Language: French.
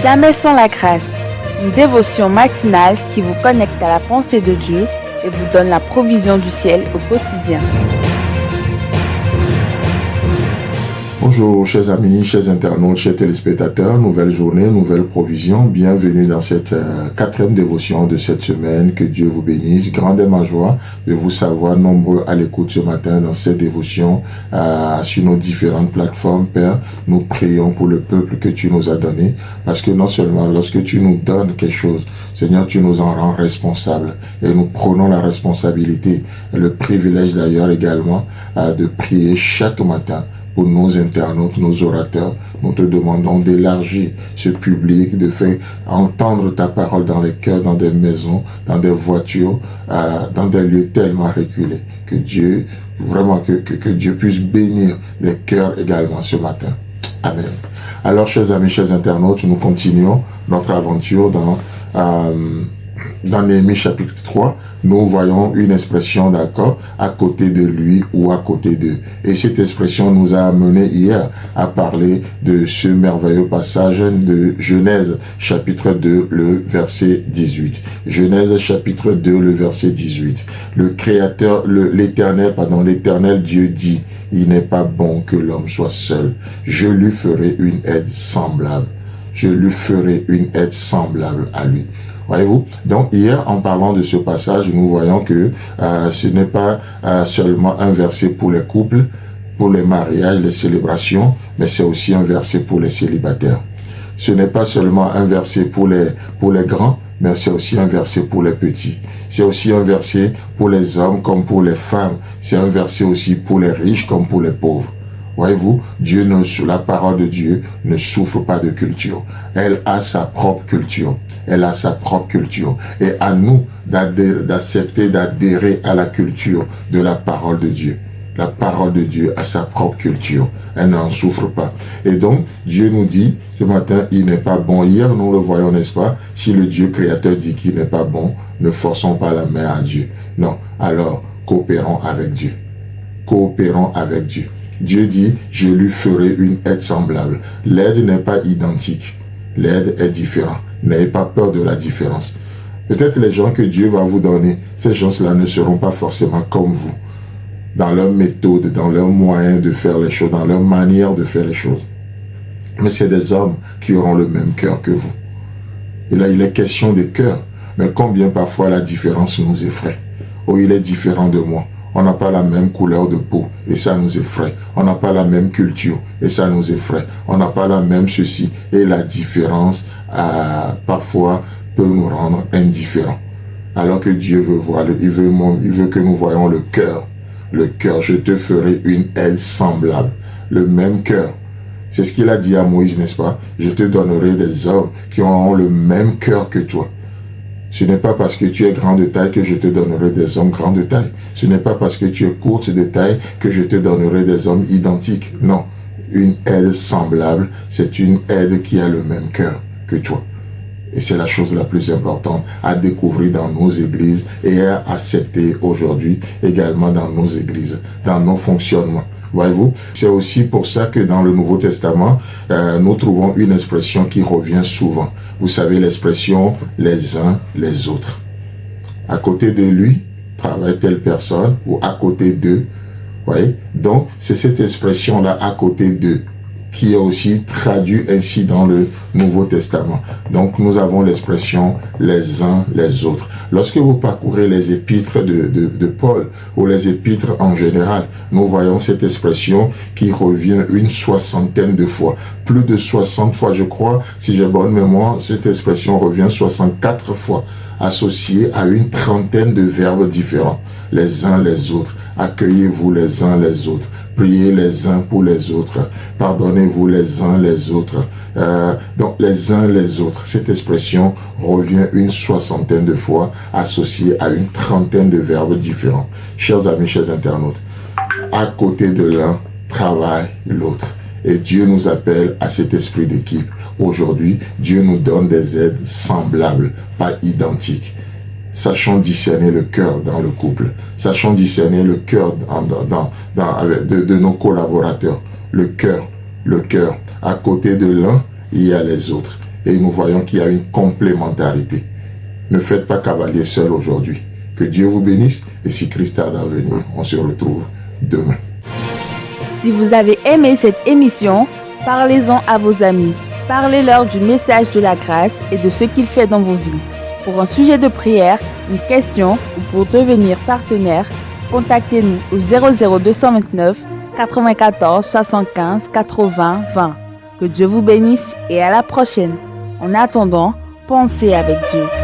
Jamais sans la grâce, une dévotion matinale qui vous connecte à la pensée de Dieu et vous donne la provision du ciel au quotidien. Bonjour chers amis, chers internautes, chers téléspectateurs, nouvelle journée, nouvelle provision, bienvenue dans cette quatrième dévotion de cette semaine, que Dieu vous bénisse, grande est ma joie de vous savoir nombreux à l'écoute ce matin dans cette dévotion sur nos différentes plateformes. Père, nous prions pour le peuple que tu nous as donné, parce que non seulement lorsque tu nous donnes quelque chose, Seigneur, tu nous en rends responsables et nous prenons la responsabilité, et le privilège d'ailleurs également de prier chaque matin pour nos internautes, nos orateurs. Nous te demandons d'élargir ce public, de faire entendre ta parole dans les cœurs, dans des maisons, dans des voitures, dans des lieux tellement reculés. Que Dieu, vraiment, que Dieu puisse bénir les cœurs également ce matin. Amen. Alors, chers amis, chers internautes, nous continuons notre aventure dans Néhémie chapitre 3, nous voyons une expression, d'accord, à côté de lui ou à côté d'eux. Et cette expression nous a amené hier à parler de ce merveilleux passage de Genèse chapitre 2, le verset 18. Genèse chapitre 2, le verset 18. Le Créateur, l'Éternel Dieu dit, il n'est pas bon que l'homme soit seul. Je lui ferai une aide semblable. Je lui ferai une aide semblable à lui. Voyez-vous? Donc hier, en parlant de ce passage, nous voyons que ce n'est pas seulement un verset pour les couples, pour les mariages, les célébrations, mais c'est aussi un verset pour les célibataires. Ce n'est pas seulement un verset pour les grands, mais c'est aussi un verset pour les petits. C'est aussi un verset pour les hommes comme pour les femmes. C'est un verset aussi pour les riches comme pour les pauvres. Voyez-vous, la parole de Dieu ne souffre pas de culture. Elle a sa propre culture. Elle a sa propre culture. Et à nous d'accepter, d'adhérer à la culture de la parole de Dieu. La parole de Dieu a sa propre culture. Elle n'en souffre pas. Et donc, Dieu nous dit, ce matin, il n'est pas bon. Hier, nous le voyons, n'est-ce pas? Si le Dieu créateur dit qu'il n'est pas bon, ne forçons pas la main à Dieu. Non. Alors, coopérons avec Dieu. Coopérons avec Dieu. Dieu dit, je lui ferai une aide semblable. L'aide n'est pas identique. L'aide est différente. N'ayez pas peur de la différence. Peut-être les gens que Dieu va vous donner, ces gens-là ne seront pas forcément comme vous. Dans leur méthode, dans leur moyen de faire les choses, dans leur manière de faire les choses. Mais c'est des hommes qui auront le même cœur que vous. Et là, il est question de cœur. Mais combien parfois la différence nous effraie. Oh, il est différent de moi. On n'a pas la même couleur de peau et ça nous effraie. On n'a pas la même culture et ça nous effraie. On n'a pas la même ceci et la différence parfois peut nous rendre indifférents. Alors que Dieu veut voir, il veut que nous voyons le cœur. Le cœur, je te ferai une aide semblable. Le même cœur. C'est ce qu'il a dit à Moïse, n'est-ce pas? Je te donnerai des hommes qui auront le même cœur que toi. Ce n'est pas parce que tu es grand de taille que je te donnerai des hommes grands de taille. Ce n'est pas parce que tu es courte de taille que je te donnerai des hommes identiques. Non, une aide semblable, c'est une aide qui a le même cœur que toi. Et c'est la chose la plus importante à découvrir dans nos églises et à accepter aujourd'hui également dans nos églises, dans nos fonctionnements. Voyez-vous, c'est aussi pour ça que dans le Nouveau Testament, nous trouvons une expression qui revient souvent. Vous savez l'expression « les uns les autres ». À côté de lui, travaille telle personne, ou à côté d'eux. Voyez, donc c'est cette expression-là, à côté d'eux, qui est aussi traduite ainsi dans le Nouveau Testament. Donc nous avons l'expression les uns les autres. Lorsque vous parcourez les épîtres de Paul ou les épîtres en général, nous voyons cette expression qui revient une soixantaine de fois. Plus de 60 fois, je crois, si j'ai bonne mémoire, cette expression revient 64 fois, associée à une trentaine de verbes différents. Les uns les autres. Accueillez-vous les uns les autres. Priez les uns pour les autres. Pardonnez-vous les uns les autres. Donc les uns les autres. Cette expression revient une soixantaine de fois associée à une trentaine de verbes différents. Chers amis, chers internautes, à côté de l'un, travaille l'autre. Et Dieu nous appelle à cet esprit d'équipe. Aujourd'hui, Dieu nous donne des aides semblables, pas identiques. Sachons discerner le cœur dans le couple. Sachons discerner le cœur de nos collaborateurs. Le cœur. À côté de l'un, il y a les autres. et nous voyons qu'il y a une complémentarité. Ne faites pas cavalier seul aujourd'hui. Que Dieu vous bénisse et si Christ tarde à venir, on se retrouve demain. Si vous avez aimé cette émission, parlez-en à vos amis. Parlez-leur du message de la grâce et de ce qu'il fait dans vos vies. Pour un sujet de prière, une question ou pour devenir partenaire, contactez-nous au 00229 94 75 80 20. Que Dieu vous bénisse et à la prochaine. En attendant, pensez avec Dieu.